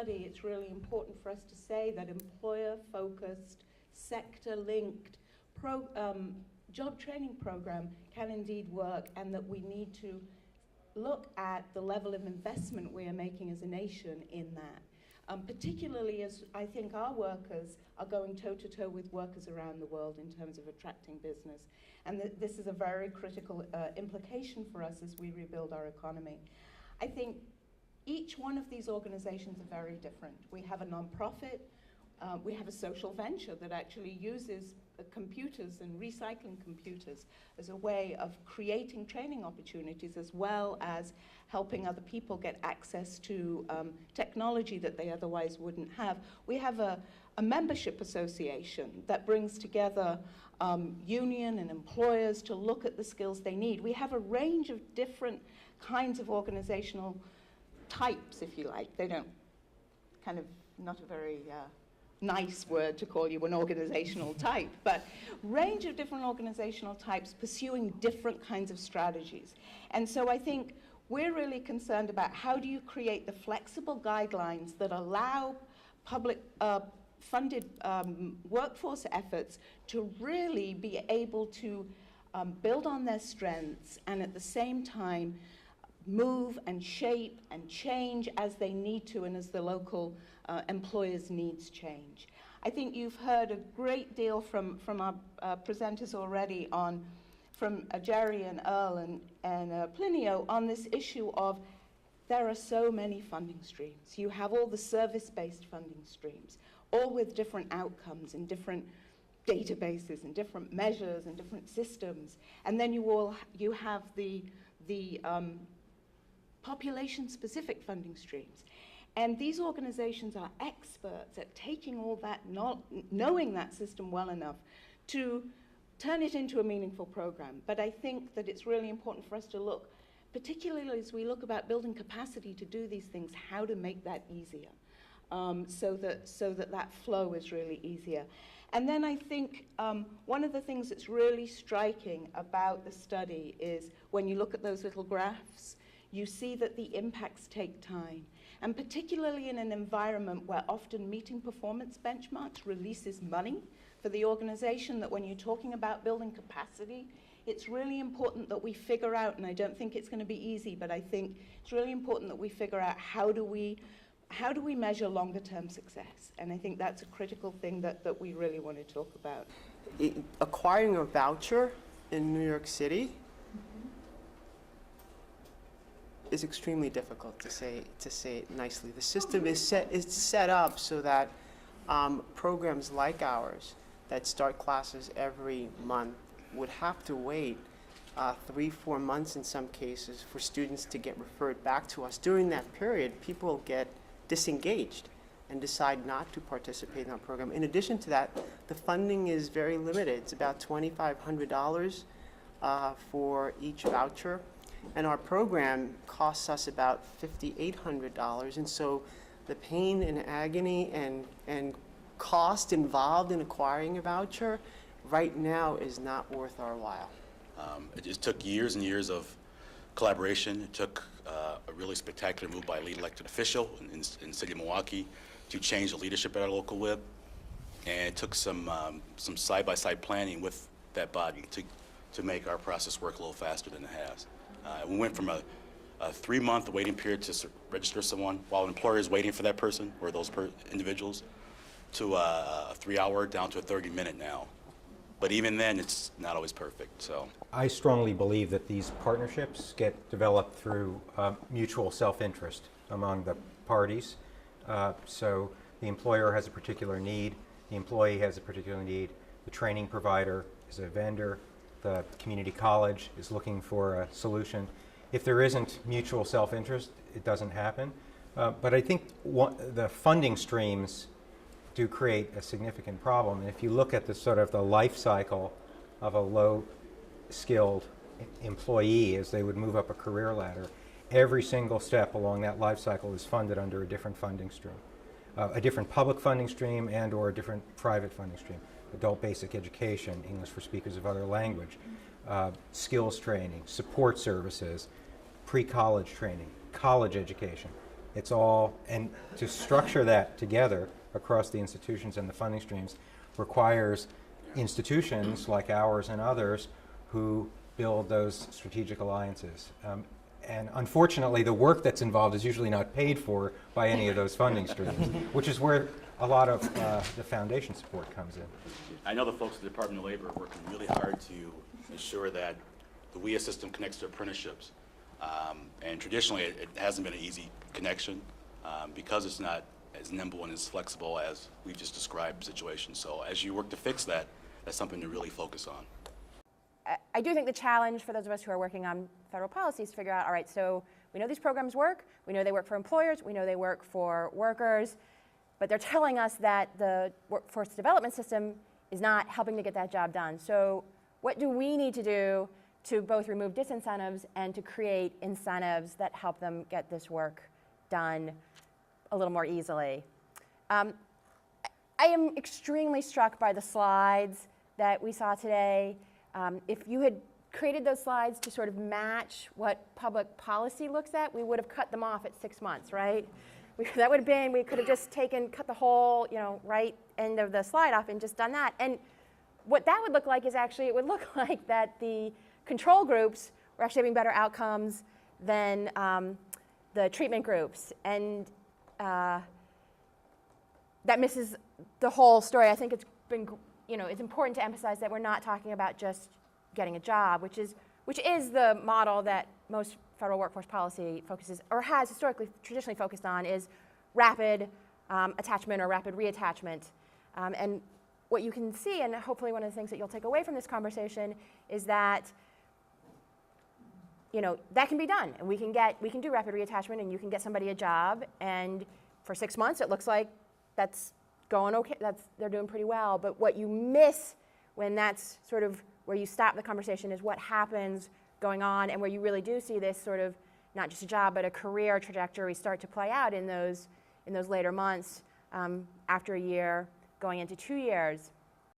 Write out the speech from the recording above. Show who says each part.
Speaker 1: study, it's really important for us to say that employer-focused, sector-linked job training program can indeed work, and that we need to look at the level of investment we are making as a nation in that. Particularly as I think our workers are going toe-to-toe with workers around the world in terms of attracting business. And this is a very critical implication for us as we rebuild our economy. I think each one of these organizations are very different. We have a nonprofit, we have a social venture that actually uses computers and recycling computers as a way of creating training opportunities, as well as helping other people get access to technology that they otherwise wouldn't have. We have a membership association that brings together union and employers to look at the skills they need. We have a range of different kinds of organizational types, if you like. They don't, kind of not a very nice word to call you an organizational type, but range of different organizational types pursuing different kinds of strategies. And so I think we're really concerned about how do you create the flexible guidelines that allow public funded workforce efforts to really be able to build on their strengths and at the same time move and shape and change as they need to and as the local employers' needs change. I think you've heard a great deal from our presenters already from Jerry and Earl and Plinio on this issue of there are so many funding streams. You have all the service-based funding streams, all with different outcomes and different databases and different measures and different systems. And then you have the population-specific funding streams. And these organizations are experts at taking all that, knowing that system well enough to turn it into a meaningful program. But I think that it's really important for us to look, particularly as we look about building capacity to do these things, how to make that easier, so that flow is really easier. And then I think one of the things that's really striking about the study is when you look at those little graphs, you see that the impacts take time. And particularly in an environment where often meeting performance benchmarks releases money for the organization, that when you're talking about building capacity, it's really important that we figure out, and I don't think it's going to be easy, but I think it's really important that we figure out how do we measure longer term success. And I think that's a critical thing that we really want to talk about.
Speaker 2: Acquiring a voucher in New York City is extremely difficult, to say it nicely. The system is set up so that programs like ours that start classes every month would have to wait 3-4 months in some cases for students to get referred back to us. During that period, people get disengaged and decide not to participate in our program. In addition to that, the funding is very limited. It's about $2,500 for each voucher. And our program costs us about $5,800, and so the pain and agony and cost involved in acquiring a voucher right now is not worth our while.
Speaker 3: It just took years and years of collaboration. It took a really spectacular move by a lead elected official in the city of Milwaukee to change the leadership at our local WIB, and it took some side-by-side planning with that body to make our process work a little faster than it has. We went from a 3-month waiting period to register someone while an employer is waiting for that person or those individuals to a 3-hour down to a 30-minute now. But even then, it's not always perfect. So
Speaker 4: I strongly believe that these partnerships get developed through mutual self-interest among the parties. So the employer has a particular need, the employee has a particular need, the training provider is a vendor, the community college is looking for a solution. If there isn't mutual self-interest, it doesn't happen. But I think the funding streams do create a significant problem. And if you look at the sort of the life cycle of a low-skilled employee as they would move up a career ladder, every single step along that life cycle is funded under a different funding stream, a different public funding stream and or a different private funding stream. Adult basic education, English for speakers of other language, skills training, support services, pre-college training, college education. It's all, and to structure that together across the institutions and the funding streams requires institutions like ours and others who build those strategic alliances. And unfortunately, the work that's involved is usually not paid for by any of those funding streams, which is where a lot of the foundation support comes in.
Speaker 3: I know the folks at the Department of Labor are working really hard to ensure that the WIA system connects to apprenticeships. And traditionally, it hasn't been an easy connection because it's not as nimble and as flexible as we've just described situations. So as you work to fix that, that's something to really focus on.
Speaker 5: I do think the challenge for those of us who are working on federal policy is to figure out, all right, so we know these programs work, we know they work for employers, we know they work for workers, but they're telling us that the workforce development system is not helping to get that job done. So what do we need to do to both remove disincentives and to create incentives that help them get this work done a little more easily? I am extremely struck by the slides that we saw today. If you had created those slides to sort of match what public policy looks at, we would have cut them off at 6 months, right? That would have been, we could have just cut the whole, right end of the slide off and just done that. And what that would look like is actually, it would look like that the control groups were actually having better outcomes than the treatment groups. And that misses the whole story. I think it's been, it's important to emphasize that we're not talking about just getting a job, which is the model that most federal workforce policy focuses, or has traditionally focused on, is rapid attachment or rapid reattachment. And what you can see, and hopefully one of the things that you'll take away from this conversation, is that that can be done, and we can do rapid reattachment, and you can get somebody a job, and for 6 months it looks like that's going okay. They're doing pretty well. But what you miss when that's sort of where you stop the conversation is what happens going on, and where you really do see this sort of not just a job but a career trajectory start to play out in those later months after a year, going into 2 years.